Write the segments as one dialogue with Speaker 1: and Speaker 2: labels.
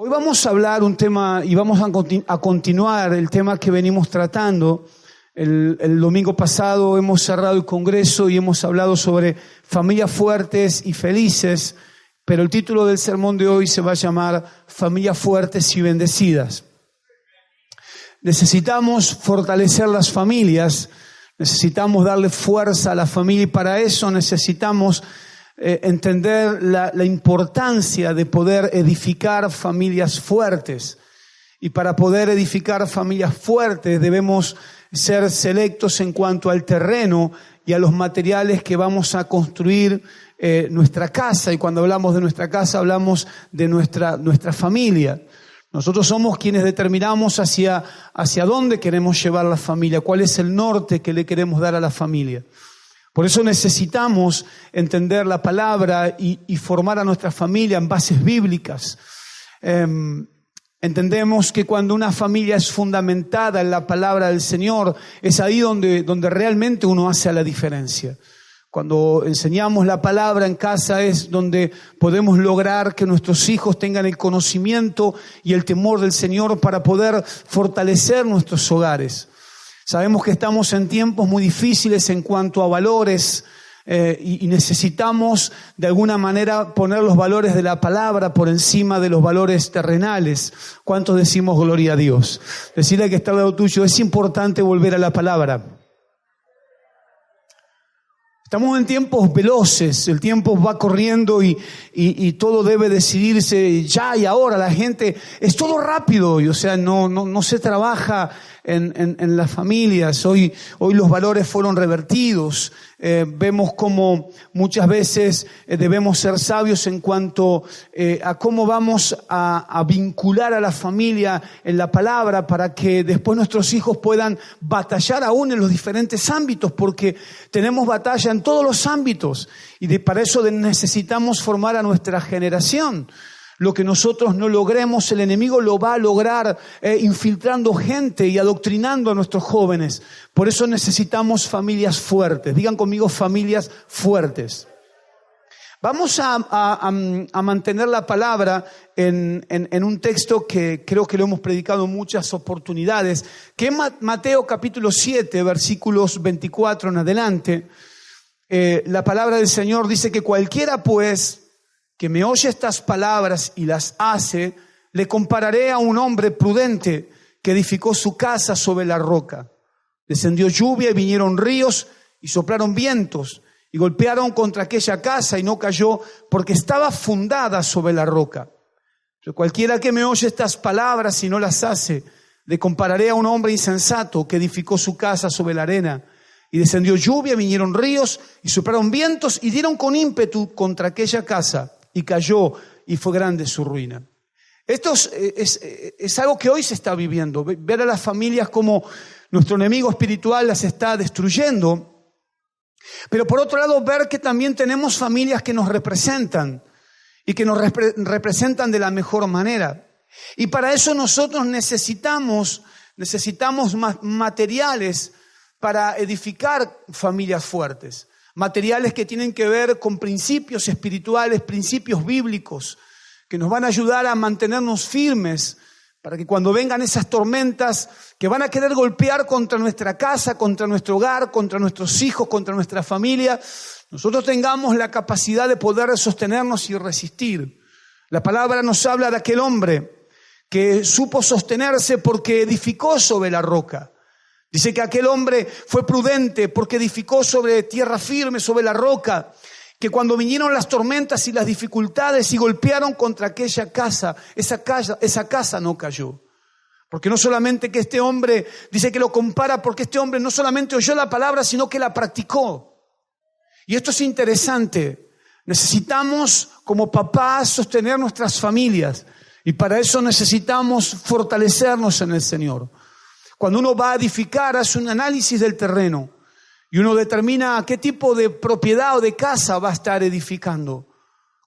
Speaker 1: Hoy vamos a hablar un tema y vamos a continuar el tema que venimos tratando. El domingo pasado hemos cerrado el congreso y hemos hablado sobre familias fuertes y felices, pero el título del sermón de hoy se va a llamar Familias fuertes y bendecidas. Necesitamos fortalecer las familias, necesitamos darle fuerza a la familia y para eso necesitamos entender la importancia de poder edificar familias fuertes. Y para poder edificar familias fuertes debemos ser selectos en cuanto al terreno y a los materiales que vamos a construir nuestra casa. Y cuando hablamos de nuestra casa hablamos de nuestra familia. Nosotros somos quienes determinamos hacia dónde queremos llevar la familia, cuál es el norte que le queremos dar a la familia. Por eso necesitamos entender la palabra y formar a nuestra familia en bases bíblicas. Entendemos que cuando una familia es fundamentada en la palabra del Señor, es ahí donde realmente uno hace la diferencia. Cuando enseñamos la palabra en casa es donde podemos lograr que nuestros hijos tengan el conocimiento y el temor del Señor para poder fortalecer nuestros hogares. Sabemos que estamos en tiempos muy difíciles en cuanto a valores y necesitamos de alguna manera poner los valores de la palabra por encima de los valores terrenales. ¿Cuántos decimos gloria a Dios? Decirle al que está al lado tuyo, es importante volver a la palabra. Estamos en tiempos veloces, el tiempo va corriendo y todo debe decidirse ya y ahora. La gente, es todo rápido, y, o sea, no se trabaja en las familias. Hoy los valores fueron revertidos. Vemos como muchas veces debemos ser sabios en cuanto a cómo vamos a vincular a la familia en la palabra para que después nuestros hijos puedan batallar aún en los diferentes ámbitos, porque tenemos batalla en todos los ámbitos y para eso necesitamos formar a nuestra generación. Lo que nosotros no logremos, el enemigo lo va a lograr infiltrando gente y adoctrinando a nuestros jóvenes. Por eso necesitamos familias fuertes. Digan conmigo, familias fuertes. Vamos a mantener la palabra en un texto que creo que lo hemos predicado en muchas oportunidades, que es Mateo capítulo 7, versículos 24 en adelante. La palabra del Señor dice que cualquiera pues que me oye estas palabras y las hace, le compararé a un hombre prudente que edificó su casa sobre la roca. Descendió lluvia y vinieron ríos y soplaron vientos y golpearon contra aquella casa y no cayó porque estaba fundada sobre la roca. Pero cualquiera que me oye estas palabras y no las hace, le compararé a un hombre insensato que edificó su casa sobre la arena. Y descendió lluvia, vinieron ríos y soplaron vientos y dieron con ímpetu contra aquella casa. Y cayó y fue grande su ruina. Esto es algo que hoy se está viviendo. Ver a las familias como nuestro enemigo espiritual las está destruyendo. Pero por otro lado, ver que también tenemos familias que nos representan y que nos representan de la mejor manera. Y para eso nosotros necesitamos materiales para edificar familias fuertes. Materiales que tienen que ver con principios espirituales, principios bíblicos, que nos van a ayudar a mantenernos firmes para que cuando vengan esas tormentas que van a querer golpear contra nuestra casa, contra nuestro hogar, contra nuestros hijos, contra nuestra familia, nosotros tengamos la capacidad de poder sostenernos y resistir. La palabra nos habla de aquel hombre que supo sostenerse porque edificó sobre la roca. Dice que aquel hombre fue prudente porque edificó sobre tierra firme, sobre la roca, que cuando vinieron las tormentas y las dificultades y golpearon contra aquella casa, esa casa no cayó. Porque no solamente que este hombre, dice que lo compara porque este hombre no solamente oyó la palabra, sino que la practicó. Y esto es interesante. Necesitamos como papás sostener nuestras familias y para eso necesitamos fortalecernos en el Señor. Cuando uno va a edificar, hace un análisis del terreno y uno determina qué tipo de propiedad o de casa va a estar edificando.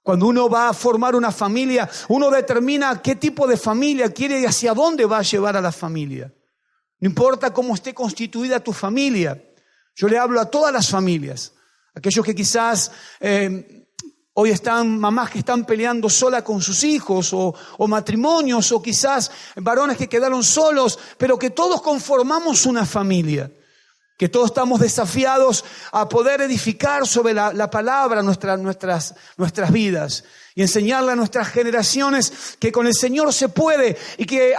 Speaker 1: Cuando uno va a formar una familia, uno determina qué tipo de familia quiere y hacia dónde va a llevar a la familia. No importa cómo esté constituida tu familia. Yo le hablo a todas las familias. Aquellos que quizás Hoy están mamás que están peleando sola con sus hijos o matrimonios o quizás varones que quedaron solos, pero que todos conformamos una familia. Que todos estamos desafiados a poder edificar sobre la palabra nuestras vidas y enseñarle a nuestras generaciones que con el Señor se puede y que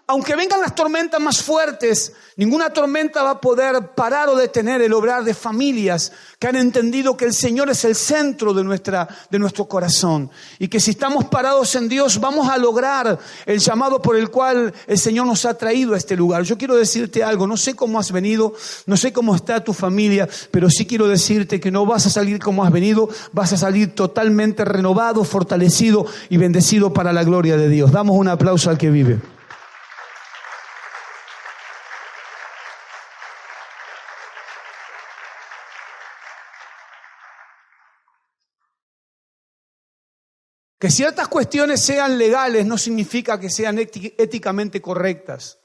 Speaker 1: aunque vengan las tormentas más fuertes, ninguna tormenta va a poder parar o detener el obrar de familias que han entendido que el Señor es el centro de nuestro corazón y que si estamos parados en Dios vamos a lograr el llamado por el cual el Señor nos ha traído a este lugar. Yo quiero decirte algo, no sé cómo has venido, no sé cómo está tu familia, pero sí quiero decirte que no vas a salir como has venido, vas a salir totalmente renovado, fortalecido y bendecido para la gloria de Dios. Damos un aplauso al que vive. Que ciertas cuestiones sean legales no significa que sean éticamente correctas.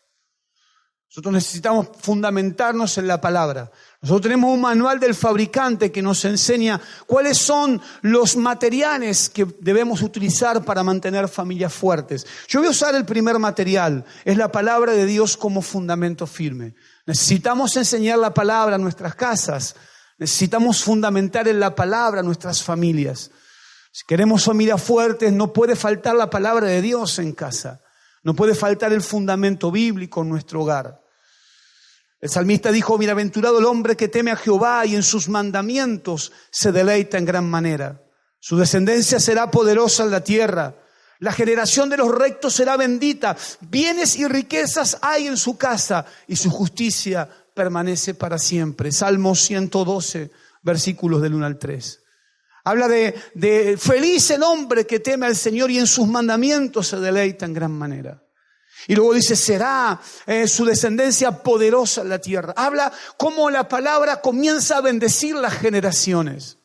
Speaker 1: Nosotros necesitamos fundamentarnos en la palabra. Nosotros tenemos un manual del fabricante que nos enseña cuáles son los materiales que debemos utilizar para mantener familias fuertes. Yo voy a usar el primer material, es la palabra de Dios como fundamento firme. Necesitamos enseñar la palabra a nuestras casas, necesitamos fundamentar en la palabra nuestras familias. Si queremos familias fuertes, no puede faltar la palabra de Dios en casa. No puede faltar el fundamento bíblico en nuestro hogar. El salmista dijo, bienaventurado el hombre que teme a Jehová y en sus mandamientos se deleita en gran manera. Su descendencia será poderosa en la tierra. La generación de los rectos será bendita. Bienes y riquezas hay en su casa y su justicia permanece para siempre. Salmo 112, versículos del 1 al 3. Habla de feliz el hombre que teme al Señor y en sus mandamientos se deleita en gran manera. Y luego dice, será su descendencia poderosa en la tierra. Habla cómo la palabra comienza a bendecir las generaciones.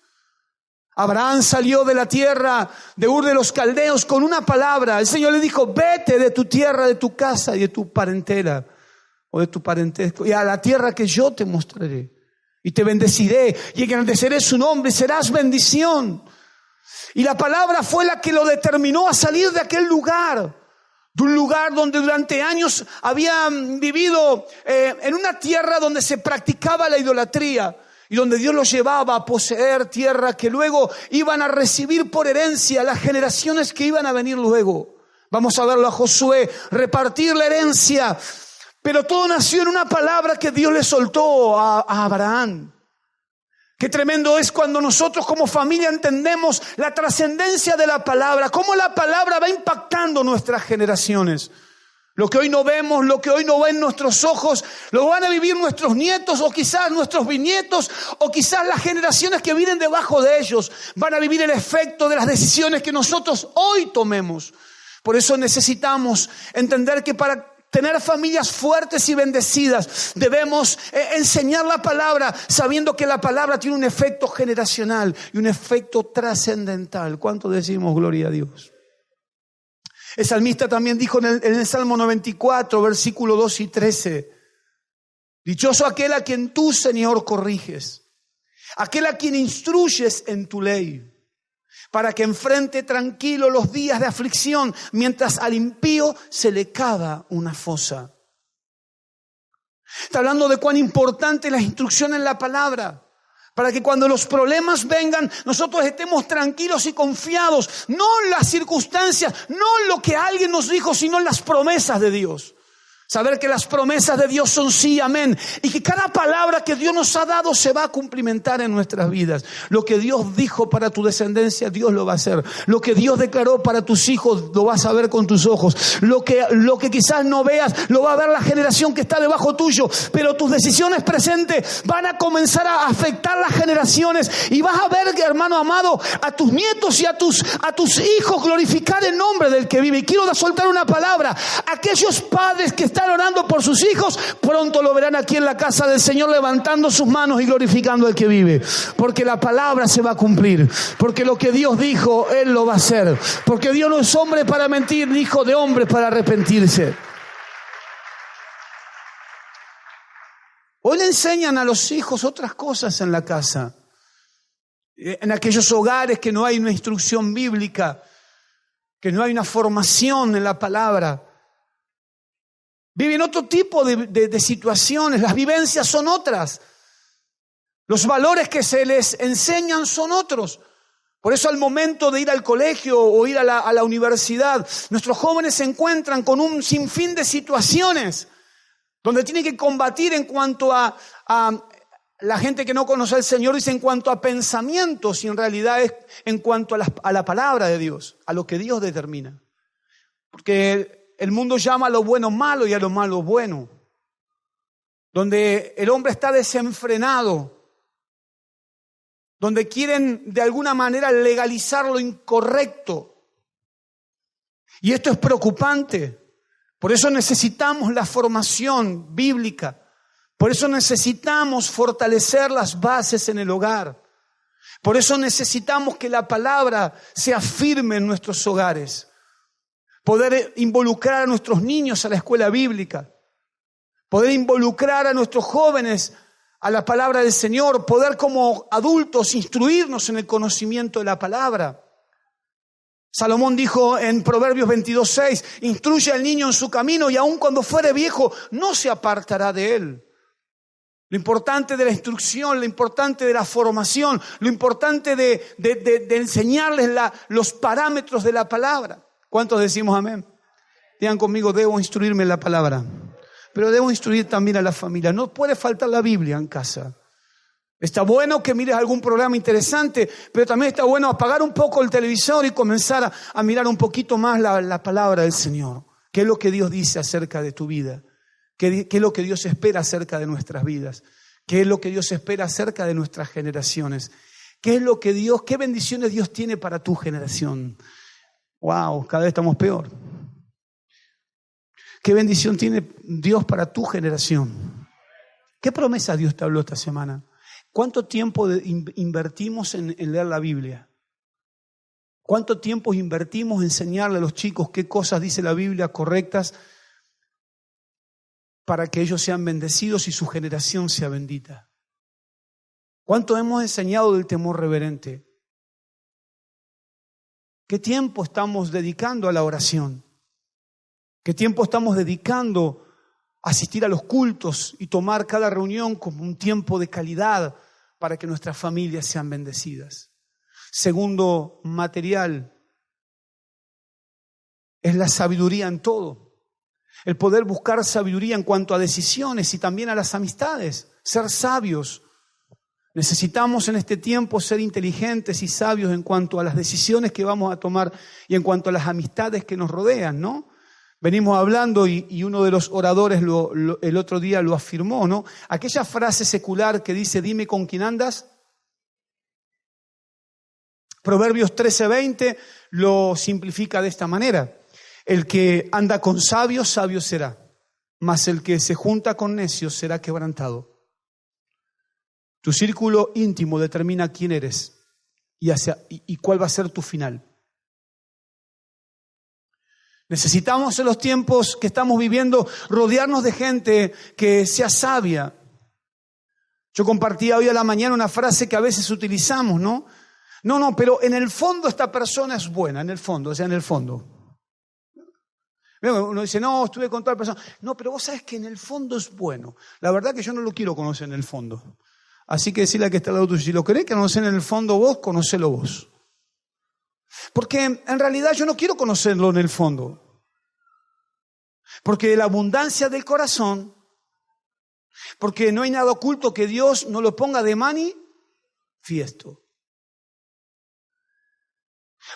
Speaker 1: Abraham salió de la tierra de Ur de los Caldeos con una palabra. El Señor le dijo, vete de tu tierra, de tu casa y de tu parentela o de tu parentesco y a la tierra que yo te mostraré. Y te bendeciré y engrandeceré su nombre y serás bendición. Y la palabra fue la que lo determinó a salir de aquel lugar. De un lugar donde durante años habían vivido en una tierra donde se practicaba la idolatría. Y donde Dios los llevaba a poseer tierra que luego iban a recibir por herencia las generaciones que iban a venir luego. Vamos a verlo a Josué, repartir la herencia. Pero todo nació en una palabra que Dios le soltó a Abraham. Qué tremendo es cuando nosotros como familia entendemos la trascendencia de la palabra, cómo la palabra va impactando nuestras generaciones. Lo que hoy no vemos, lo que hoy no ven nuestros ojos, lo van a vivir nuestros nietos o quizás nuestros bisnietos o quizás las generaciones que vienen debajo de ellos. Van a vivir el efecto de las decisiones que nosotros hoy tomemos. Por eso necesitamos entender que para tener familias fuertes y bendecidas, debemos enseñar la palabra, sabiendo que la palabra tiene un efecto generacional y un efecto trascendental. ¿Cuánto decimos gloria a Dios? El salmista también dijo en el Salmo 94, versículo 2 y 13, dichoso aquel a quien tú, Señor, corriges, aquel a quien instruyes en tu ley, para que enfrente tranquilo los días de aflicción, mientras al impío se le cava una fosa. Está hablando de cuán importante es la instrucción en la palabra, para que cuando los problemas vengan, nosotros estemos tranquilos y confiados, no en las circunstancias, no en lo que alguien nos dijo, sino en las promesas de Dios. Saber que las promesas de Dios son sí, amén. Y que cada palabra que Dios nos ha dado se va a cumplimentar en nuestras vidas. Lo que Dios dijo para tu descendencia, Dios lo va a hacer. Lo que Dios declaró para tus hijos, lo vas a ver con tus ojos. Lo que quizás no veas, lo va a ver la generación que está debajo tuyo. Pero tus decisiones presentes van a comenzar a afectar las generaciones. Y vas a ver, hermano amado, a tus nietos y a tus hijos glorificar el nombre del que vive. Y quiero soltar una palabra. Aquellos padres que están orando por sus hijos, pronto lo verán aquí en la casa del Señor levantando sus manos y glorificando al que vive, porque la palabra se va a cumplir, porque lo que Dios dijo, Él lo va a hacer, porque Dios no es hombre para mentir, ni hijo de hombre para arrepentirse. Hoy le enseñan a los hijos otras cosas en la casa. en aquellos hogares que no hay una instrucción bíblica, que no hay una formación en la palabra. Viven otro tipo de situaciones, las vivencias son otras. Los valores que se les enseñan son otros. Por eso al momento de ir al colegio o ir a la universidad, nuestros jóvenes se encuentran con un sinfín de situaciones donde tienen que combatir en cuanto a la gente que no conoce al Señor, dice en cuanto a pensamientos, y en realidad es en cuanto a la palabra de Dios, a lo que Dios determina. Porque el mundo llama a lo bueno malo y a lo malo bueno. Donde el hombre está desenfrenado, donde quieren de alguna manera legalizar lo incorrecto. Y esto es preocupante. Por eso necesitamos la formación bíblica. Por eso necesitamos fortalecer las bases en el hogar. Por eso necesitamos que la palabra sea firme en nuestros hogares. Poder involucrar a nuestros niños a la escuela bíblica. Poder involucrar a nuestros jóvenes a la palabra del Señor. Poder como adultos instruirnos en el conocimiento de la palabra. Salomón dijo en Proverbios 22:6, instruye al niño en su camino y aun cuando fuere viejo no se apartará de él. Lo importante de la instrucción, lo importante de la formación, lo importante de enseñarles los parámetros de la palabra. ¿Cuántos decimos amén? Digan conmigo, debo instruirme en la palabra, pero debo instruir también a la familia. No puede faltar la Biblia en casa. Está bueno que mires algún programa interesante, pero también está bueno apagar un poco el televisor y comenzar a mirar un poquito más la palabra del Señor. ¿Qué es lo que Dios dice acerca de tu vida? ¿Qué es lo que Dios espera acerca de nuestras vidas? ¿Qué es lo que Dios espera acerca de nuestras generaciones? ¿Qué bendiciones Dios tiene para tu generación? Wow, cada vez estamos peor. ¿Qué bendición tiene Dios para tu generación? ¿Qué promesa Dios te habló esta semana? ¿Cuánto tiempo invertimos en leer la Biblia? ¿Cuánto tiempo invertimos en enseñarle a los chicos qué cosas dice la Biblia correctas para que ellos sean bendecidos y su generación sea bendita? ¿Cuánto hemos enseñado del temor reverente? ¿Qué tiempo estamos dedicando a la oración? ¿Qué tiempo estamos dedicando a asistir a los cultos y tomar cada reunión como un tiempo de calidad para que nuestras familias sean bendecidas? Segundo material es la sabiduría en todo. El poder buscar sabiduría en cuanto a decisiones y también a las amistades, ser sabios. Necesitamos en este tiempo ser inteligentes y sabios en cuanto a las decisiones que vamos a tomar y en cuanto a las amistades que nos rodean, ¿no? Venimos hablando y uno de los oradores el otro día lo afirmó, ¿no? Aquella frase secular que dice, dime con quién andas. Proverbios 13:20 lo simplifica de esta manera. El que anda con sabios, sabio será, mas el que se junta con necios será quebrantado. Tu círculo íntimo determina quién eres y cuál va a ser tu final. Necesitamos en los tiempos que estamos viviendo rodearnos de gente que sea sabia. Yo compartía hoy a la mañana una frase que a veces utilizamos, ¿no? No, pero en el fondo esta persona es buena, en el fondo, en el fondo. Uno dice, no, estuve con tal persona. No, pero vos sabés que en el fondo es bueno. La verdad que yo no lo quiero conocer en el fondo. Así que decirle a que está al lado tuyo, si lo querés conocer en el fondo vos, conocelo vos. Porque en realidad yo no quiero conocerlo en el fondo. Porque de la abundancia del corazón, porque no hay nada oculto que Dios no lo ponga de manifiesto.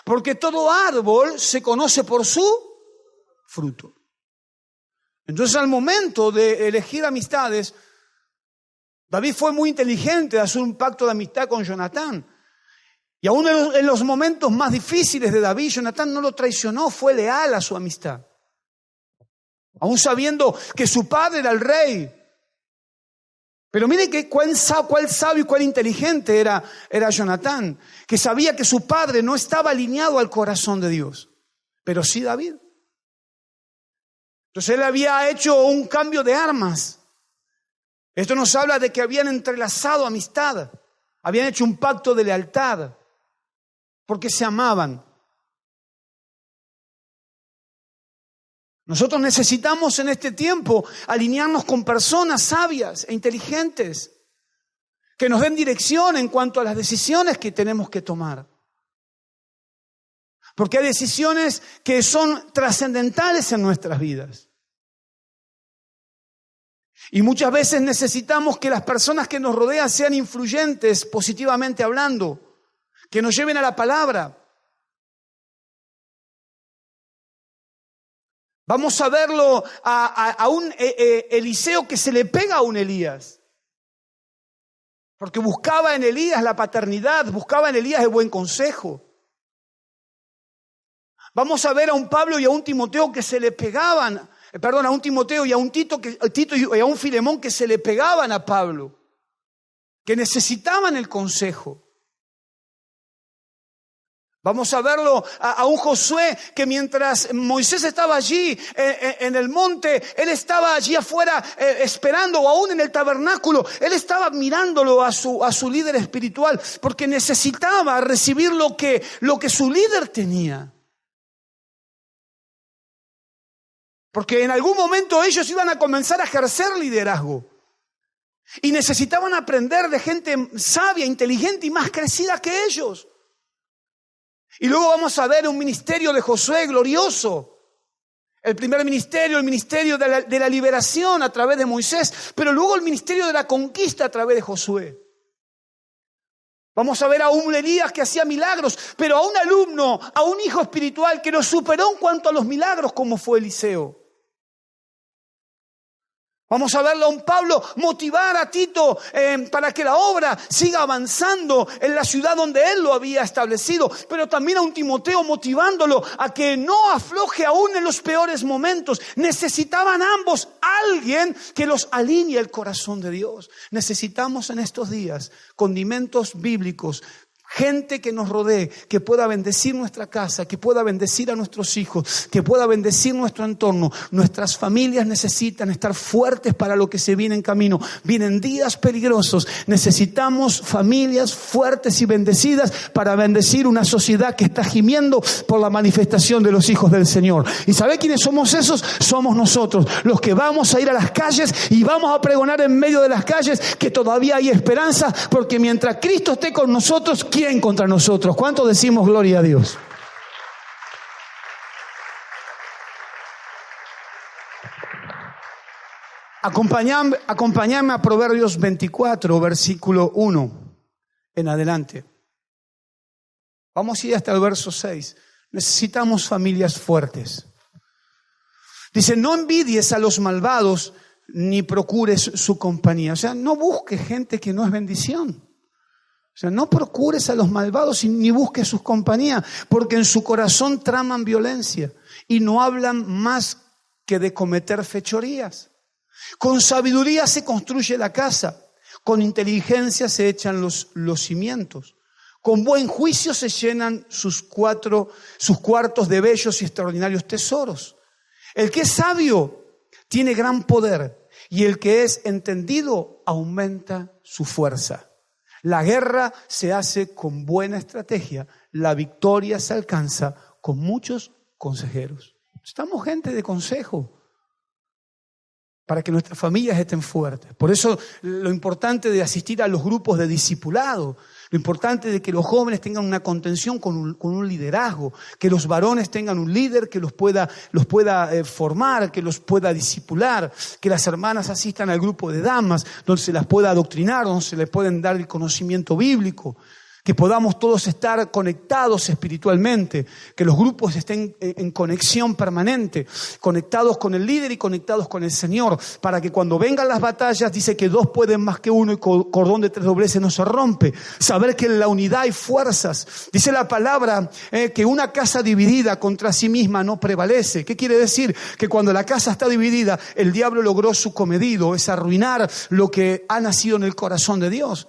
Speaker 1: Porque todo árbol se conoce por su fruto. Entonces al momento de elegir amistades, David fue muy inteligente de hacer un pacto de amistad con Jonatán. Y aún en los momentos más difíciles de David, Jonatán no lo traicionó, fue leal a su amistad. Aún sabiendo que su padre era el rey. Pero miren cuál sabio y cuál inteligente era Jonatán, que sabía que su padre no estaba alineado al corazón de Dios, pero sí David. Entonces él había hecho un cambio de armas. Esto nos habla de que habían entrelazado amistad. Habían hecho un pacto de lealtad porque se amaban. Nosotros necesitamos en este tiempo alinearnos con personas sabias e inteligentes que nos den dirección en cuanto a las decisiones que tenemos que tomar. Porque hay decisiones que son trascendentales en nuestras vidas. Y muchas veces necesitamos que las personas que nos rodean sean influyentes, positivamente hablando, que nos lleven a la palabra. Vamos a verlo a un Eliseo que se le pega a un Elías. Porque buscaba en Elías la paternidad, buscaba en Elías el buen consejo. Vamos a ver a un Pablo y a un Timoteo que se le pegaban, a un Timoteo y a un Tito y a un Filemón que se le pegaban a Pablo, que necesitaban el consejo. Vamos a verlo a un Josué que mientras Moisés estaba allí en el monte, él estaba allí afuera esperando, o aún en el tabernáculo, él estaba mirándolo a su líder espiritual porque necesitaba recibir lo que su líder tenía. Porque en algún momento ellos iban a comenzar a ejercer liderazgo y necesitaban aprender de gente sabia, inteligente y más crecida que ellos. Y luego vamos a ver un ministerio de Josué glorioso. El primer ministerio, el ministerio de la liberación a través de Moisés, pero luego el ministerio de la conquista a través de Josué. Vamos a ver a un Elías que hacía milagros, pero a un alumno, a un hijo espiritual que lo superó en cuanto a los milagros como fue Eliseo. Vamos a verlo a un Pablo motivar a Tito para que la obra siga avanzando en la ciudad donde él lo había establecido, pero también a un Timoteo motivándolo a que no afloje aún en los peores momentos. Necesitaban ambos alguien que los alinee el corazón de Dios. Necesitamos en estos días condimentos bíblicos, gente que nos rodee, que pueda bendecir nuestra casa, que pueda bendecir a nuestros hijos, que pueda bendecir nuestro entorno. Nuestras familias necesitan estar fuertes para lo que se viene en camino. Vienen días peligrosos. Necesitamos familias fuertes y bendecidas para bendecir una sociedad que está gimiendo por la manifestación de los hijos del Señor. ¿Y sabe quiénes somos esos? Somos nosotros, los que vamos a ir a las calles y vamos a pregonar en medio de las calles que todavía hay esperanza, porque mientras Cristo esté con nosotros, ¿quién contra nosotros? ¿Cuánto decimos gloria a Dios? Acompáñame a Proverbios 24, versículo 1 en adelante. Vamos a ir hasta el verso 6. Necesitamos familias fuertes. Dice, no envidies a los malvados ni procures su compañía. O sea, no busques gente que no es bendición. O sea, no procures a los malvados ni busques sus compañías, porque en su corazón traman violencia y no hablan más que de cometer fechorías. Con sabiduría se construye la casa, con inteligencia se echan los cimientos, con buen juicio se llenan sus cuartos de bellos y extraordinarios tesoros. El que es sabio tiene gran poder y el que es entendido aumenta su fuerza. La guerra se hace con buena estrategia, la victoria se alcanza con muchos consejeros. Estamos gente de consejo para que nuestras familias estén fuertes. Por eso lo importante de asistir a los grupos de discipulado, lo importante de que los jóvenes tengan una contención con un liderazgo, que los varones tengan un líder que los pueda formar, que los pueda discipular, que las hermanas asistan al grupo de damas, donde se las pueda adoctrinar, donde se les pueden dar el conocimiento bíblico. Que podamos todos estar conectados espiritualmente, que los grupos estén en conexión permanente, conectados con el líder y conectados con el Señor, para que cuando vengan las batallas, dice que dos pueden más que uno y cordón de tres dobleces no se rompe. Saber que en la unidad hay fuerzas. Dice la palabra que una casa dividida contra sí misma no prevalece. ¿Qué quiere decir? Que cuando la casa está dividida, el diablo logró su cometido, es arruinar lo que ha nacido en el corazón de Dios.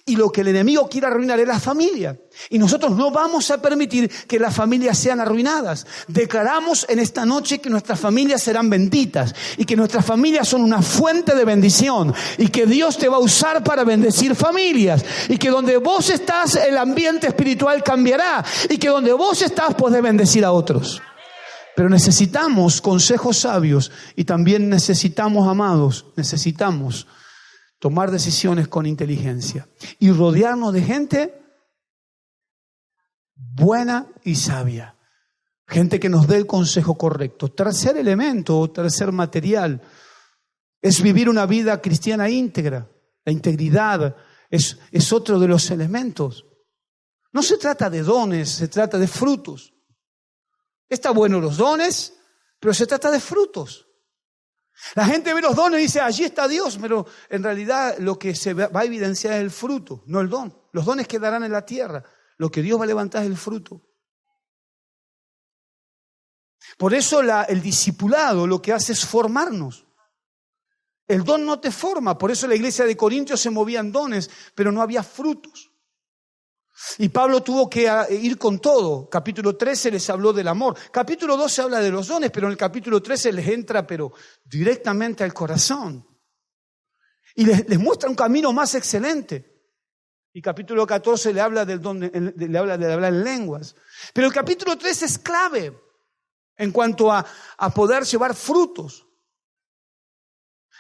Speaker 1: Y lo que el enemigo quiere arruinar es la familia. Y nosotros no vamos a permitir que las familias sean arruinadas. Declaramos en esta noche que nuestras familias serán benditas y que nuestras familias son una fuente de bendición y que Dios te va a usar para bendecir familias y que donde vos estás el ambiente espiritual cambiará y que donde vos estás podés bendecir a otros. Pero necesitamos consejos sabios y también necesitamos, amados, necesitamos tomar decisiones con inteligencia y rodearnos de gente buena y sabia. Gente que nos dé el consejo correcto. Tercer elemento, tercer material, es vivir una vida cristiana íntegra. La integridad es otro de los elementos. No se trata de dones, se trata de frutos. Está bueno los dones, pero se trata de frutos. La gente ve los dones y dice, allí está Dios, pero en realidad lo que se va a evidenciar es el fruto, no el don. Los dones quedarán en la tierra, lo que Dios va a levantar es el fruto. Por eso el discipulado lo que hace es formarnos. El don no te forma, por eso la iglesia de Corintios se movían dones, pero no había frutos. Y Pablo tuvo que ir con todo. Capítulo 13 les habló del amor. Capítulo 12 habla de los dones, pero en el capítulo 13 les entra pero directamente al corazón. Y les muestra un camino más excelente. Y capítulo 14 le habla del don, le habla de hablar en lenguas. Pero el capítulo 13 es clave en cuanto a poder llevar frutos.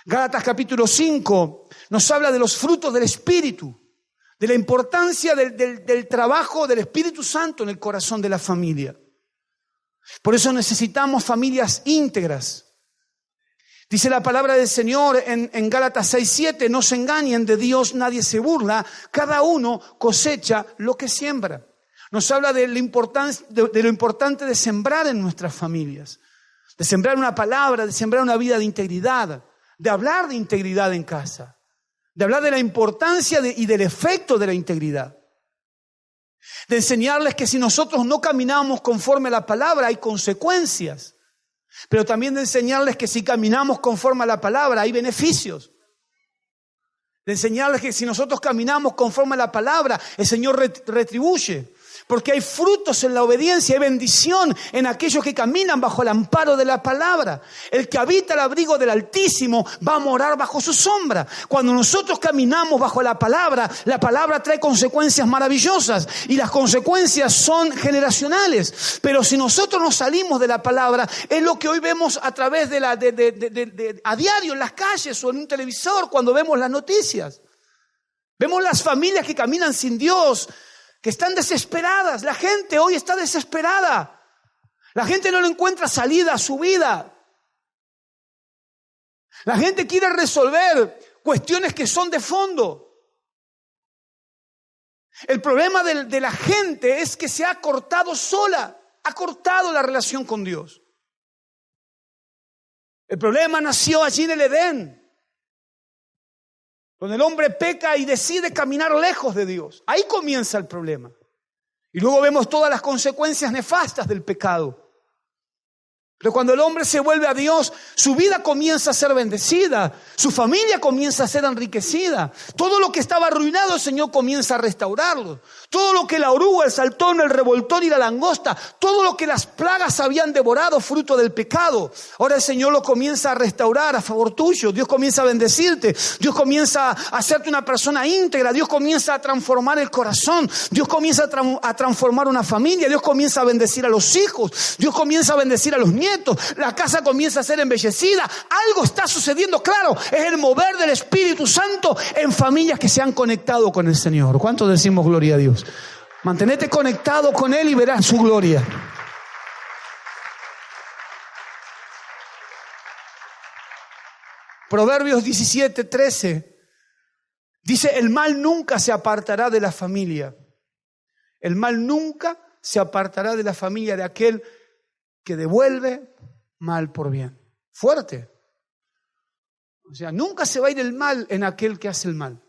Speaker 1: Gálatas capítulo 5 nos habla de los frutos del Espíritu. De la importancia del trabajo del Espíritu Santo en el corazón de la familia. Por eso necesitamos familias íntegras. Dice la palabra del Señor en Gálatas 6:7, no se engañen, de Dios nadie se burla, cada uno cosecha lo que siembra. Nos habla de lo importante de sembrar en nuestras familias, de sembrar una palabra, de sembrar una vida de integridad, de hablar de integridad en casa. De hablar de la importancia y del efecto de la integridad. De enseñarles que si nosotros no caminamos conforme a la palabra hay consecuencias. Pero también de enseñarles que si caminamos conforme a la palabra hay beneficios. De enseñarles que si nosotros caminamos conforme a la palabra el Señor retribuye. Porque hay frutos en la obediencia, hay bendición en aquellos que caminan bajo el amparo de la palabra. El que habita el abrigo del Altísimo va a morar bajo su sombra. Cuando nosotros caminamos bajo la palabra trae consecuencias maravillosas y las consecuencias son generacionales. Pero si nosotros nos salimos de la palabra, es lo que hoy vemos a través a diario en las calles o en un televisor cuando vemos las noticias. Vemos las familias que caminan sin Dios, que están desesperadas. La gente hoy está desesperada. La gente no le encuentra salida a su vida. La gente quiere resolver cuestiones que son de fondo. El problema de la gente es que se ha cortado sola, ha cortado la relación con Dios. El problema nació allí en el Edén, donde el hombre peca y decide caminar lejos de Dios. Ahí comienza el problema. Y luego vemos todas las consecuencias nefastas del pecado. Pero cuando el hombre se vuelve a Dios, su vida comienza a ser bendecida, su familia comienza a ser enriquecida. Todo lo que estaba arruinado, el Señor comienza a restaurarlo. Todo lo que la oruga, el saltón, el revoltón y la langosta, todo lo que las plagas habían devorado fruto del pecado, ahora el Señor lo comienza a restaurar a favor tuyo. Dios comienza a bendecirte, Dios comienza a hacerte una persona íntegra, Dios comienza a transformar el corazón, Dios comienza a transformar una familia, Dios comienza a bendecir a los hijos, Dios comienza a bendecir a los nietos. La casa comienza a ser embellecida. Algo está sucediendo, claro, es el mover del Espíritu Santo en familias que se han conectado con el Señor. ¿Cuántos decimos gloria a Dios? Mantenete conectado con Él y verás su gloria. Proverbios 17:13 dice: el mal nunca se apartará de la familia. El mal nunca se apartará de la familia de aquel que devuelve mal por bien. Fuerte. O sea, nunca se va a ir el mal en aquel que hace el mal.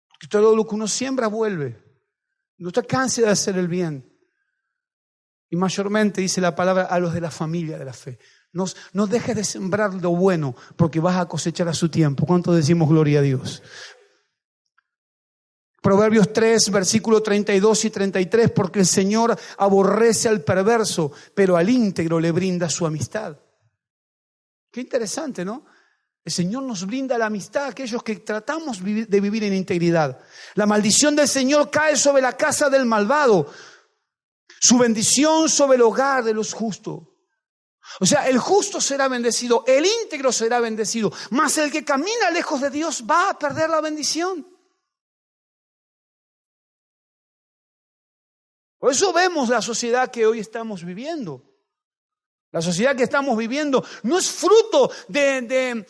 Speaker 1: Porque todo lo que uno siembra vuelve. No te canses de hacer el bien. Y mayormente, dice la palabra, a los de la familia de la fe. No dejes de sembrar lo bueno, porque vas a cosechar a su tiempo. ¿Cuánto decimos gloria a Dios? Proverbios 3, versículos 32 y 33, porque el Señor aborrece al perverso, pero al íntegro le brinda su amistad. Qué interesante, ¿no? El Señor nos brinda la amistad a aquellos que tratamos de vivir en integridad. La maldición del Señor cae sobre la casa del malvado, su bendición sobre el hogar de los justos. O sea, el justo será bendecido, el íntegro será bendecido, mas el que camina lejos de Dios va a perder la bendición. Por eso vemos la sociedad que hoy estamos viviendo. La sociedad que estamos viviendo no es fruto de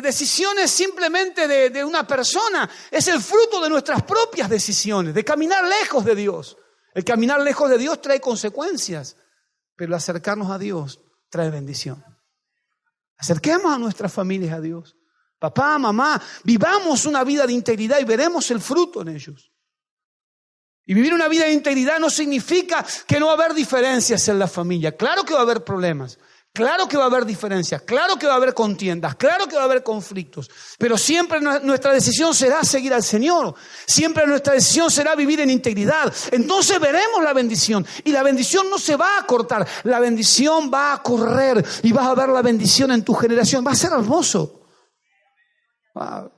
Speaker 1: decisiones simplemente de una persona, es el fruto de nuestras propias decisiones, de caminar lejos de Dios. El caminar lejos de Dios trae consecuencias, pero el acercarnos a Dios trae bendición. Acerquemos a nuestras familias a Dios. Papá, mamá, vivamos una vida de integridad y veremos el fruto en ellos. Y vivir una vida de integridad no significa que no va a haber diferencias en la familia. Claro que va a haber problemas, claro que va a haber diferencias, claro que va a haber contiendas, claro que va a haber conflictos. Pero siempre nuestra decisión será seguir al Señor. Siempre nuestra decisión será vivir en integridad. Entonces veremos la bendición. Y la bendición no se va a cortar. La bendición va a correr. Y vas a ver la bendición en tu generación. Va a ser hermoso.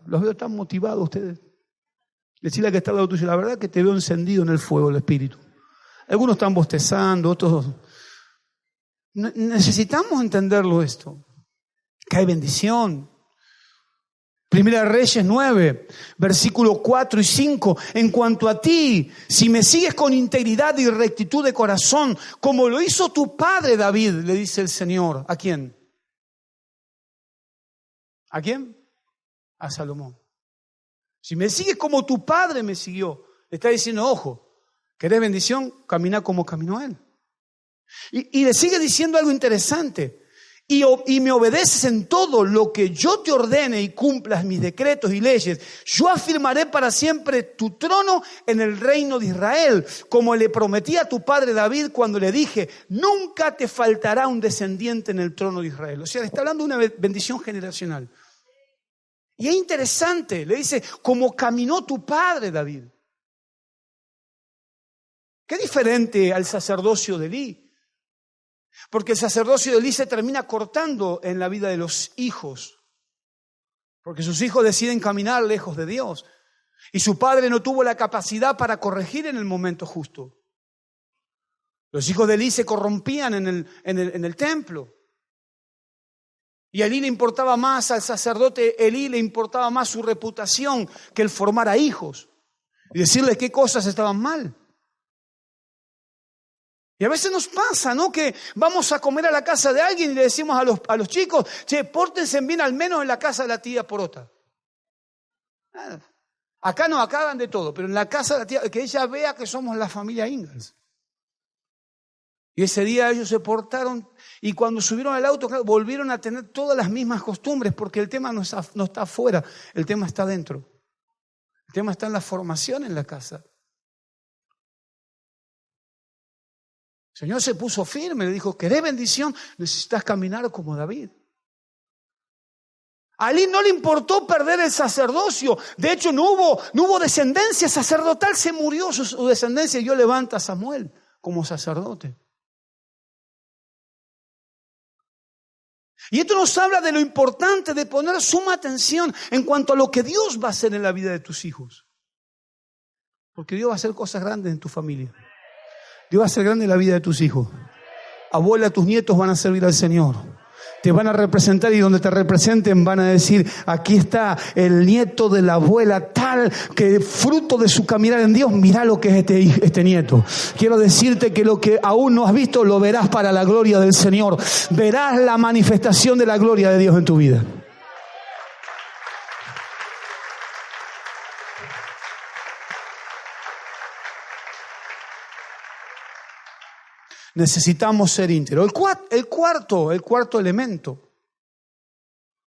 Speaker 1: Los veo tan motivados ustedes. Decirle que está al lado tuyo, la verdad que te veo encendido en el fuego del Espíritu. Algunos están bostezando, otros... Necesitamos entenderlo esto, que hay bendición. Primera Reyes 9, versículos 4 y 5. En cuanto a ti, si me sigues con integridad y rectitud de corazón, como lo hizo tu padre David, le dice el Señor. ¿A quién? ¿A quién? A Salomón. Si me sigues como tu padre me siguió, le está diciendo, ojo, ¿querés bendición? Camina como caminó él. Y le sigue diciendo algo interesante. Y me obedeces en todo lo que yo te ordene y cumplas mis decretos y leyes. Yo afirmaré para siempre tu trono en el reino de Israel, como le prometí a tu padre David cuando le dije, nunca te faltará un descendiente en el trono de Israel. O sea, le está hablando de una bendición generacional. Y es interesante, le dice, como caminó tu padre David. Qué diferente al sacerdocio de Elí. Porque el sacerdocio de Elí se termina cortando en la vida de los hijos. Porque sus hijos deciden caminar lejos de Dios. Y su padre no tuvo la capacidad para corregir en el momento justo. Los hijos de Elí se corrompían en el templo. Y a Elí le importaba más, al sacerdote Elí le importaba más su reputación que el formar a hijos y decirles qué cosas estaban mal. Y a veces nos pasa, ¿no? Que vamos a comer a la casa de alguien y le decimos a los chicos, che, pórtense bien al menos en la casa de la tía Porota. Acá no, acá hagan de todo, pero en la casa de la tía, que ella vea que somos la familia Ingalls. Y ese día ellos se portaron y cuando subieron al auto, claro, volvieron a tener todas las mismas costumbres porque el tema no está afuera, el tema está dentro. El tema está en la formación en la casa. El Señor se puso firme, le dijo, ¿querés bendición? Necesitas caminar como David. A Elí no le importó perder el sacerdocio. De hecho, no hubo descendencia sacerdotal, se murió su descendencia y Dios levanta a Samuel como sacerdote. Y esto nos habla de lo importante de poner suma atención en cuanto a lo que Dios va a hacer en la vida de tus hijos. Porque Dios va a hacer cosas grandes en tu familia. Dios va a hacer grande en la vida de tus hijos. Abuela, tus nietos van a servir al Señor. Te van a representar y donde te representen van a decir, aquí está el nieto de la abuela tal que fruto de su caminar en Dios, mirá lo que es este nieto. Quiero decirte que lo que aún no has visto lo verás para la gloria del Señor. Verás la manifestación de la gloria de Dios en tu vida. Necesitamos ser íntegros. El cuarto elemento,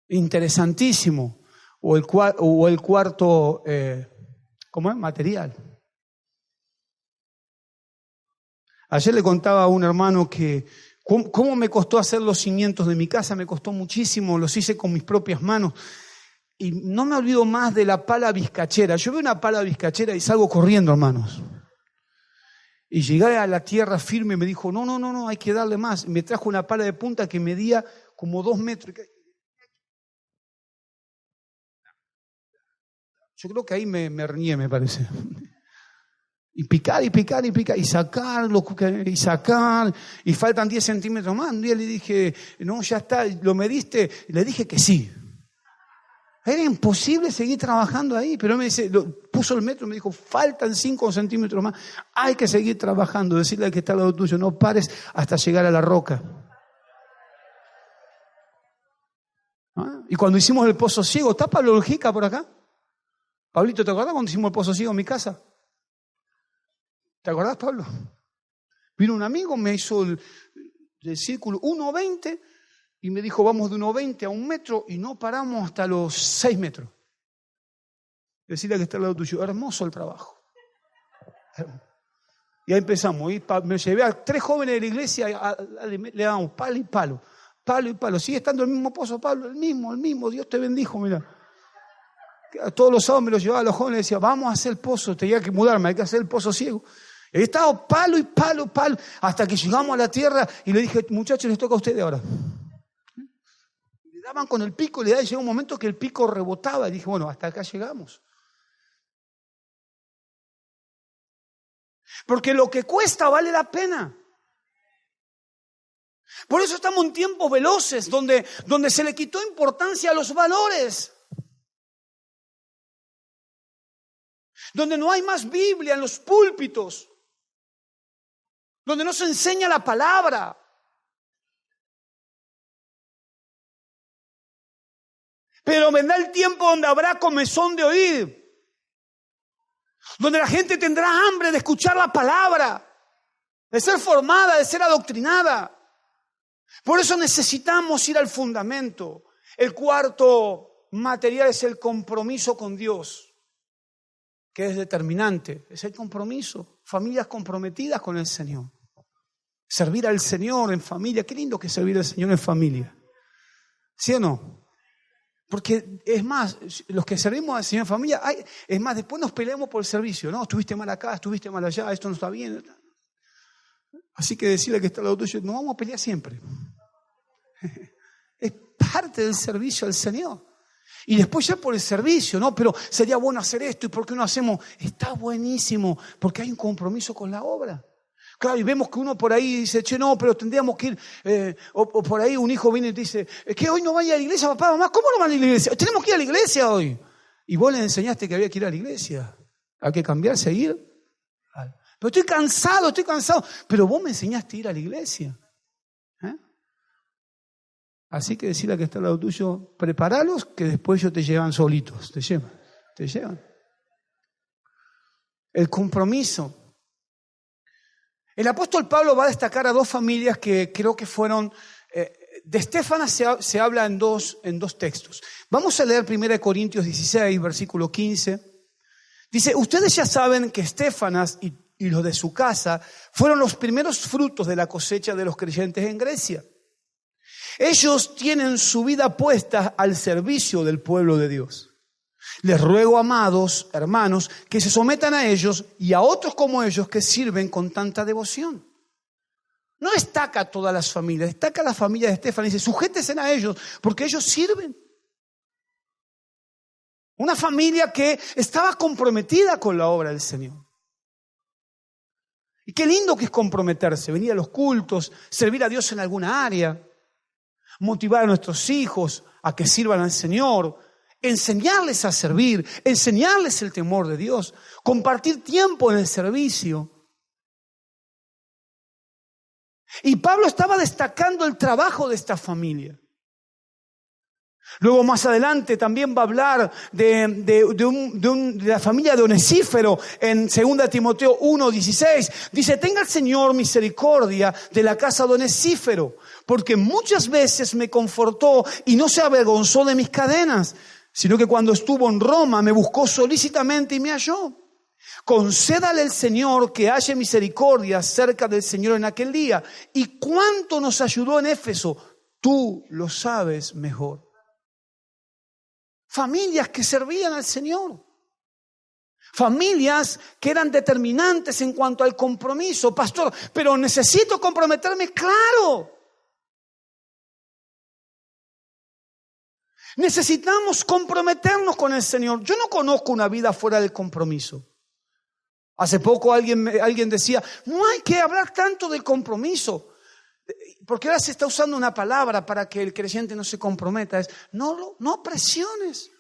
Speaker 1: interesantísimo, o el cuarto, ¿cómo es? Material. Ayer le contaba a un hermano que cómo me costó hacer los cimientos de mi casa, me costó muchísimo, los hice con mis propias manos. Y no me olvido más de la pala vizcachera. Yo veo una pala vizcachera y salgo corriendo, hermanos. Y llegué a la tierra firme y me dijo, no, hay que darle más. Y me trajo una pala de punta que medía como 2 metros. Yo creo que ahí me hernié, me parece. Y picar, y sacar, y faltan 10 centímetros más. Un día le dije, no, ya está, ¿lo mediste? Y le dije que sí. Era imposible seguir trabajando ahí, pero él me dice, puso el metro y me dijo, faltan 5 centímetros más, hay que seguir trabajando, decirle al que está al lado tuyo, no pares hasta llegar a la roca. ¿Ah? Y cuando hicimos el Pozo Ciego, ¿está Pablo Orjica por acá? Pablito, ¿te acordás cuando hicimos el Pozo Ciego en mi casa? ¿Te acordás, Pablo? Vino un amigo, me hizo el círculo 1.20 y me dijo, vamos de 1.20 a 1 metro y no paramos hasta los 6 metros. Decirle que está al lado tuyo, hermoso el trabajo. Y ahí empezamos, y me llevé a 3 jóvenes de la iglesia, le damos palo y palo, palo y palo. Sigue estando el mismo pozo, Pablo, el mismo, Dios te bendijo, mira. Todos los sábados me los llevaba a los jóvenes y decía, vamos a hacer el pozo, tenía que mudarme, hay que hacer el Pozo Ciego. He estado palo y palo, hasta que llegamos a la tierra y le dije, muchachos, les toca a ustedes ahora. Le daban con el pico y llegó un momento que el pico rebotaba y dije, bueno, hasta acá llegamos. Porque lo que cuesta vale la pena. Por eso estamos en tiempos veloces donde se le quitó importancia a los valores. Donde no hay más Biblia en los púlpitos. Donde no se enseña la palabra. Pero vendrá el tiempo donde habrá comezón de oír. Donde la gente tendrá hambre de escuchar la palabra. De ser formada, de ser adoctrinada. Por eso necesitamos ir al fundamento. El cuarto material es el compromiso con Dios, que es determinante, es el compromiso. Familias comprometidas con el Señor. Servir al Señor en familia. Qué lindo que es servir al Señor en familia. ¿Sí o no? Porque es más, los que servimos al Señor en familia, es más, después nos peleamos por el servicio. No, estuviste mal acá, estuviste mal allá, esto no está bien. Así que decirle que está al lado tuyo, no vamos a pelear siempre. Es parte del servicio al Señor. Y después ya por el servicio, ¿no? Pero sería bueno hacer esto, ¿y por qué no hacemos? Está buenísimo, porque hay un compromiso con la obra. Claro, y vemos que uno por ahí dice, che, no, pero tendríamos que ir, o por ahí un hijo viene y te dice, es que hoy no vaya a la iglesia, papá, mamá, ¿cómo no van a la iglesia? Tenemos que ir a la iglesia hoy. Y vos le enseñaste que había que ir a la iglesia. Hay que cambiarse a ir. Pero estoy cansado, pero vos me enseñaste a ir a la iglesia. Así que decirle que está al lado tuyo, prepáralos que después ellos te llevan solitos, te llevan. El compromiso. El apóstol Pablo va a destacar a 2 familias que creo que fueron, de Estéfanas se habla en dos textos. Vamos a leer 1 Corintios 16, versículo 15. Dice, ustedes ya saben que Estéfanas y los de su casa fueron los primeros frutos de la cosecha de los creyentes en Grecia. Ellos tienen su vida puesta al servicio del pueblo de Dios. Les ruego, amados hermanos, que se sometan a ellos y a otros como ellos que sirven con tanta devoción. No destaca a todas las familias, destaca a la familia de Estéfanas y dice, sujétense a ellos porque ellos sirven. Una familia que estaba comprometida con la obra del Señor. Y qué lindo que es comprometerse, venir a los cultos, servir a Dios en alguna área. Motivar a nuestros hijos a que sirvan al Señor, enseñarles a servir, enseñarles el temor de Dios, compartir tiempo en el servicio. Y Pablo estaba destacando el trabajo de esta familia. Luego más adelante también va a hablar de la familia de Onesífero en 2 Timoteo 1:16. Dice, tenga el Señor misericordia de la casa de Onesífero, porque muchas veces me confortó y no se avergonzó de mis cadenas, sino que cuando estuvo en Roma me buscó solícitamente y me halló. Concédale el Señor que haya misericordia cerca del Señor en aquel día. Y cuánto nos ayudó en Éfeso, tú lo sabes mejor. Familias que servían al Señor. Familias que eran determinantes en cuanto al compromiso. Pastor, pero necesito comprometerme, claro. Necesitamos comprometernos con el Señor. Yo no conozco una vida fuera del compromiso. Hace poco alguien decía, no hay que hablar tanto del compromiso, porque ahora se está usando una palabra para que el creyente no se comprometa. Es no presiones.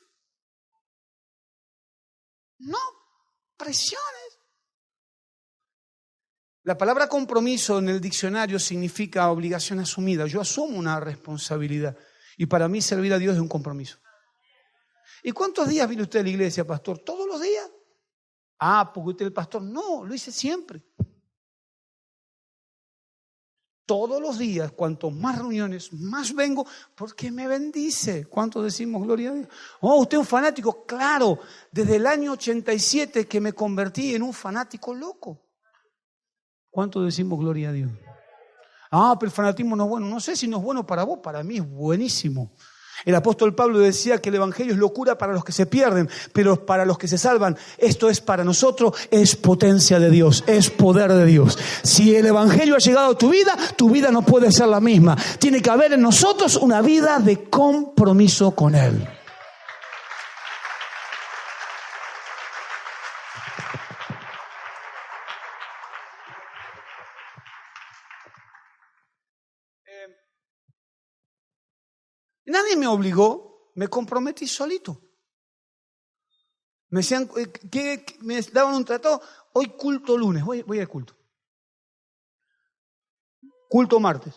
Speaker 1: No presiones. La palabra compromiso en el diccionario significa obligación asumida. Yo asumo una responsabilidad y para mí servir a Dios es un compromiso. ¿Y cuántos días viene usted a la iglesia, pastor? ¿Todos los días? Porque usted es el pastor. No, lo hice siempre. Todos los días, cuanto más reuniones, más vengo, porque me bendice. ¿Cuántos decimos gloria a Dios? Usted es un fanático. Claro, desde el año 87 que me convertí en un fanático loco. ¿Cuántos decimos gloria a Dios? Pero el fanatismo no es bueno. No sé si no es bueno para vos, para mí es buenísimo. El apóstol Pablo decía que el evangelio es locura para los que se pierden, pero para los que se salvan, esto es para nosotros, es potencia de Dios, es poder de Dios. Si el evangelio ha llegado a tu vida no puede ser la misma. Tiene que haber en nosotros una vida de compromiso con Él. Nadie me obligó, me comprometí solito. Me decían que me daban un tratado, hoy culto lunes, voy al culto. Culto martes.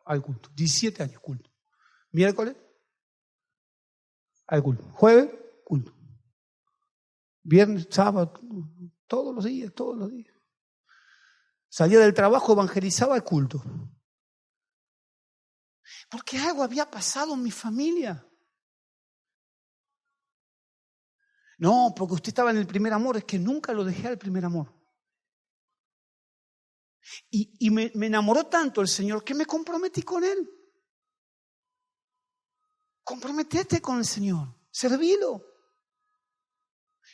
Speaker 1: Al culto, 17 años culto. Miércoles, al culto. Jueves, culto. Viernes, sábado, todos los días. Salía del trabajo, evangelizaba el culto. Porque algo había pasado en mi familia. No, porque usted estaba en el primer amor. Es que nunca lo dejé al primer amor. Y me enamoró tanto el Señor que me comprometí con Él. Comprometete con el Señor. Servílo.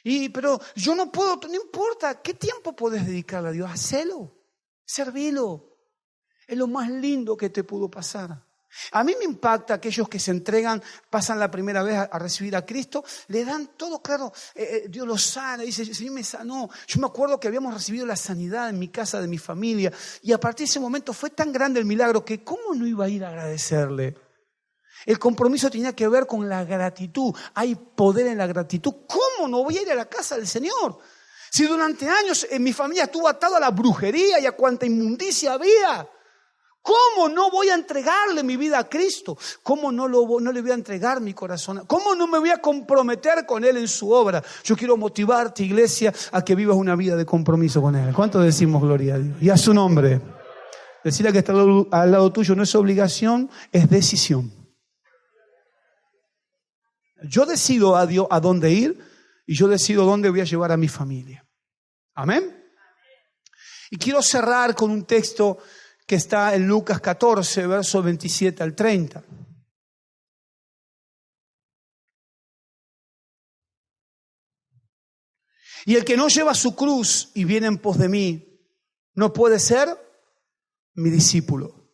Speaker 1: Pero yo no puedo, no importa. ¿Qué tiempo puedes dedicarle a Dios? Hacelo. Servílo. Es lo más lindo que te pudo pasar. A mí me impacta aquellos que se entregan, pasan la primera vez a recibir a Cristo, le dan todo, claro, Dios los sana, dice, Señor me sanó. Yo me acuerdo que habíamos recibido la sanidad en mi casa, de mi familia, y a partir de ese momento fue tan grande el milagro que ¿cómo no iba a ir a agradecerle? El compromiso tenía que ver con la gratitud. Hay poder en la gratitud. ¿Cómo no voy a ir a la casa del Señor? Si durante años en mi familia estuvo atado a la brujería y a cuanta inmundicia había. ¿Cómo no voy a entregarle mi vida a Cristo? ¿Cómo no le voy a entregar mi corazón? ¿Cómo no me voy a comprometer con Él en su obra? Yo quiero motivarte, iglesia, a que vivas una vida de compromiso con Él. ¿Cuánto decimos gloria a Dios? Y a su nombre. Decirle que está al lado tuyo no es obligación, es decisión. Yo decido a Dios a dónde ir y yo decido dónde voy a llevar a mi familia. Amén. Y quiero cerrar con un texto que está en Lucas 14, versos 27 al 30. Y el que no lleva su cruz y viene en pos de mí, no puede ser mi discípulo.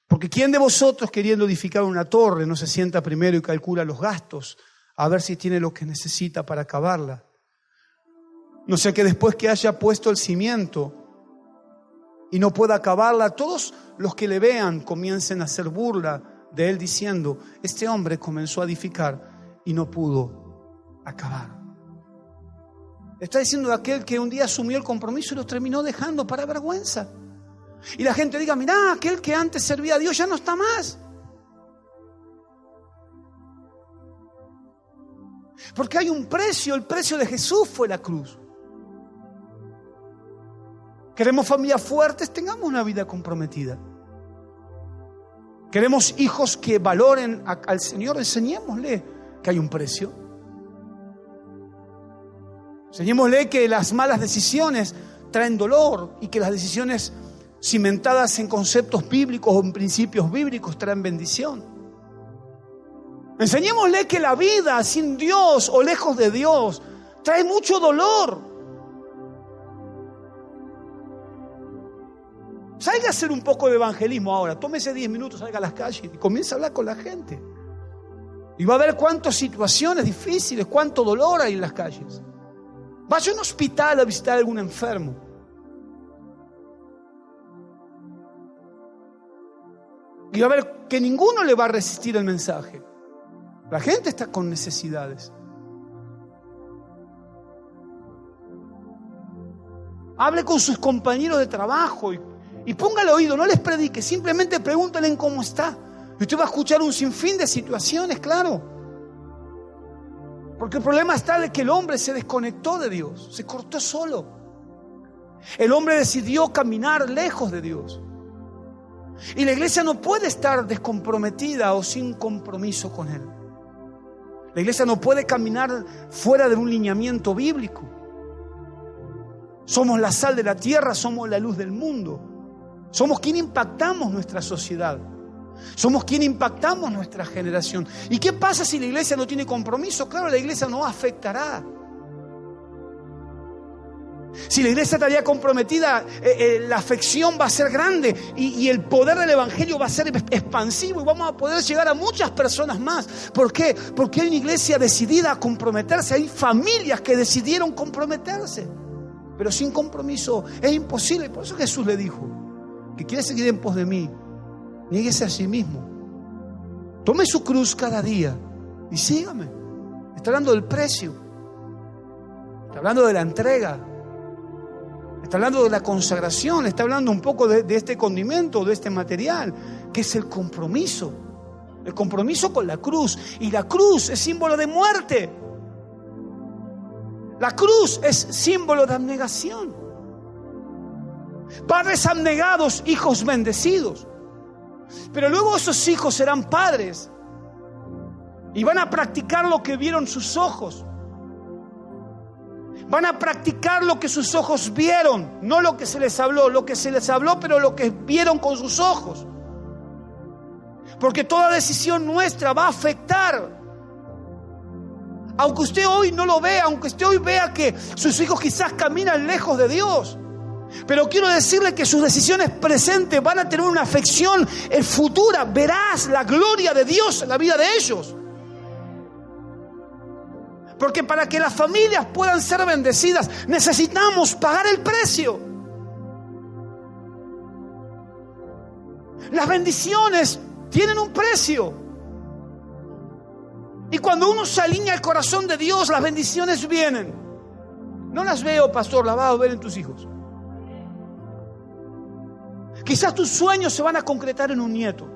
Speaker 1: Porque ¿quién de vosotros, queriendo edificar una torre, no se sienta primero y calcula los gastos a ver si tiene lo que necesita para acabarla? No sea que después que haya puesto el cimiento y no pueda acabarla, todos los que le vean comiencen a hacer burla de él diciendo, este hombre comenzó a edificar y no pudo acabar. Está diciendo de aquel que un día asumió el compromiso y lo terminó dejando para vergüenza. Y la gente diga, mirá, aquel que antes servía a Dios ya no está más. Porque hay un precio, el precio de Jesús fue la cruz. Queremos familias fuertes, tengamos una vida comprometida. Queremos hijos que valoren al Señor, enseñémosle que hay un precio. Enseñémosle que las malas decisiones traen dolor y que las decisiones cimentadas en conceptos bíblicos o en principios bíblicos traen bendición. Enseñémosle que la vida sin Dios o lejos de Dios trae mucho dolor. Salga a hacer un poco de evangelismo ahora. Tómese 10 minutos, salga a las calles y comience a hablar con la gente. Y va a ver cuántas situaciones difíciles, cuánto dolor hay en las calles. Vaya a un hospital a visitar a algún enfermo. Y va a ver que ninguno le va a resistir el mensaje. La gente está con necesidades. Hable con sus compañeros de trabajo y póngale oído, no les predique, simplemente pregúntenle cómo está. Y usted va a escuchar un sinfín de situaciones, claro. Porque el problema está de que el hombre se desconectó de Dios, se cortó solo. El hombre decidió caminar lejos de Dios. Y la iglesia no puede estar descomprometida o sin compromiso con Él. La iglesia no puede caminar fuera de un lineamiento bíblico. Somos la sal de la tierra, somos la luz del mundo. Somos quien impactamos nuestra sociedad. Somos quien impactamos nuestra generación. ¿Y qué pasa si la iglesia no tiene compromiso? Claro, la iglesia no afectará. Si la iglesia estaría comprometida, la afección va a ser grande y el poder del evangelio va a ser expansivo y vamos a poder llegar a muchas personas más. ¿Por qué? Porque hay una iglesia decidida a comprometerse. Hay familias que decidieron comprometerse. Pero sin compromiso es imposible. Por eso Jesús le dijo que quiere seguir en pos de mí, niéguese a sí mismo, tome su cruz cada día y sígame. Está hablando del precio, está hablando de la entrega, está hablando de la consagración, está hablando un poco de este condimento, de este material, que es el compromiso con la cruz. Y la cruz es símbolo de muerte. La cruz es símbolo de abnegación. Padres abnegados, hijos bendecidos. Pero luego esos hijos serán padres y van a practicar lo que vieron sus ojos. Van a practicar lo que sus ojos vieron, no lo que se les habló, pero lo que vieron con sus ojos. Porque toda decisión nuestra va a afectar. Aunque usted hoy no lo vea, aunque usted hoy vea que sus hijos quizás caminan lejos de Dios, pero quiero decirle que sus decisiones presentes van a tener una afección futura. Verás la gloria de Dios en la vida de ellos. Porque para que las familias puedan ser bendecidas necesitamos pagar el precio. Las bendiciones tienen un precio. Y cuando uno se alinea al corazón de Dios, las bendiciones vienen. No las veo, pastor, las vas a ver en tus hijos. Quizás tus sueños se van a concretar en un nieto.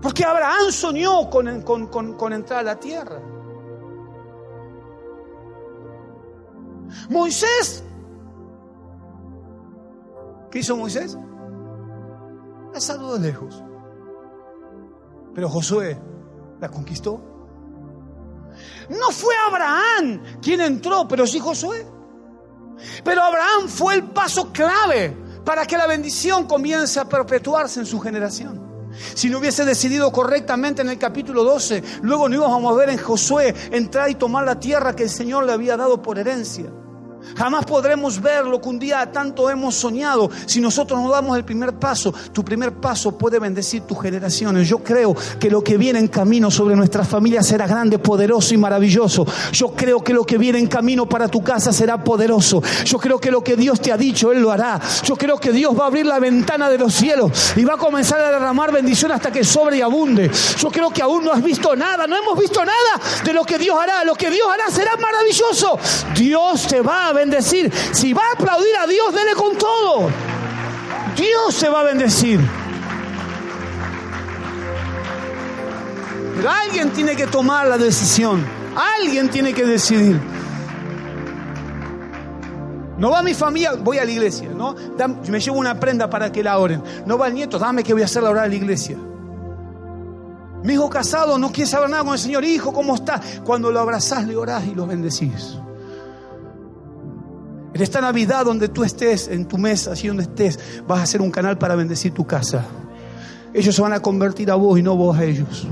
Speaker 1: Porque Abraham soñó con entrar a la tierra. Moisés, ¿qué hizo Moisés? La saludó de lejos. Pero Josué la conquistó. No fue Abraham quien entró, pero sí Josué. Pero Abraham fue el paso clave para que la bendición comience a perpetuarse en su generación. Si no hubiese decidido correctamente en el capítulo 12, luego no íbamos a ver en Josué entrar y tomar la tierra que el Señor le había dado por herencia. Jamás podremos ver lo que un día tanto hemos soñado si nosotros no damos el primer paso. Tu primer paso puede bendecir tus generaciones. Yo creo que lo que viene en camino sobre nuestras familias será grande, poderoso y maravilloso. Yo creo que lo que viene en camino para tu casa será poderoso. Yo creo que lo que Dios te ha dicho, Él lo hará. Yo creo que Dios va a abrir la ventana de los cielos y va a comenzar a derramar bendición hasta que sobre y abunde. Yo creo que aún no has visto nada, no hemos visto nada de lo que Dios hará. Lo que Dios hará será maravilloso. Dios te va a bendecir. Si va a aplaudir a Dios, dele con todo. Dios se va a bendecir. Pero alguien tiene que tomar la decisión. Alguien tiene que decidir. No va mi familia, voy a la iglesia, ¿no? Me llevo una prenda para que la oren. No va el nieto, dame que voy a hacer la orar a la iglesia. Mi hijo casado no quiere saber nada con el Señor. Hijo, ¿cómo está? Cuando lo abrazás, le orás y lo bendecís. En esta Navidad, donde tú estés, en tu mesa, allí donde estés, vas a hacer un canal para bendecir tu casa. Ellos se van a convertir a vos y no vos a ellos.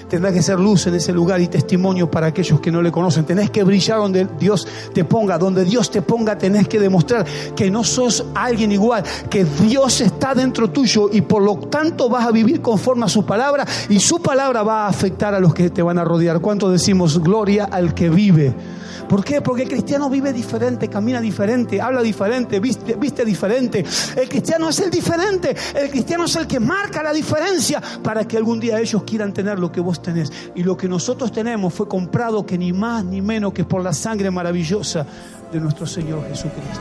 Speaker 1: Tendrás que ser luz en ese lugar y testimonio para aquellos que no le conocen. Tenés que brillar donde Dios te ponga. Donde Dios te ponga tenés que demostrar que no sos alguien igual, que Dios está dentro tuyo y por lo tanto vas a vivir conforme a su palabra y su palabra va a afectar a los que te van a rodear. ¿Cuánto decimos gloria al que vive? ¿Por qué? Porque el cristiano vive diferente, camina diferente, habla diferente, viste diferente. El cristiano es el diferente. El cristiano es el que marca la diferencia para que algún día ellos quieran tener lo que vos tenés. Y lo que nosotros tenemos fue comprado que ni más ni menos que por la sangre maravillosa de nuestro Señor Jesucristo.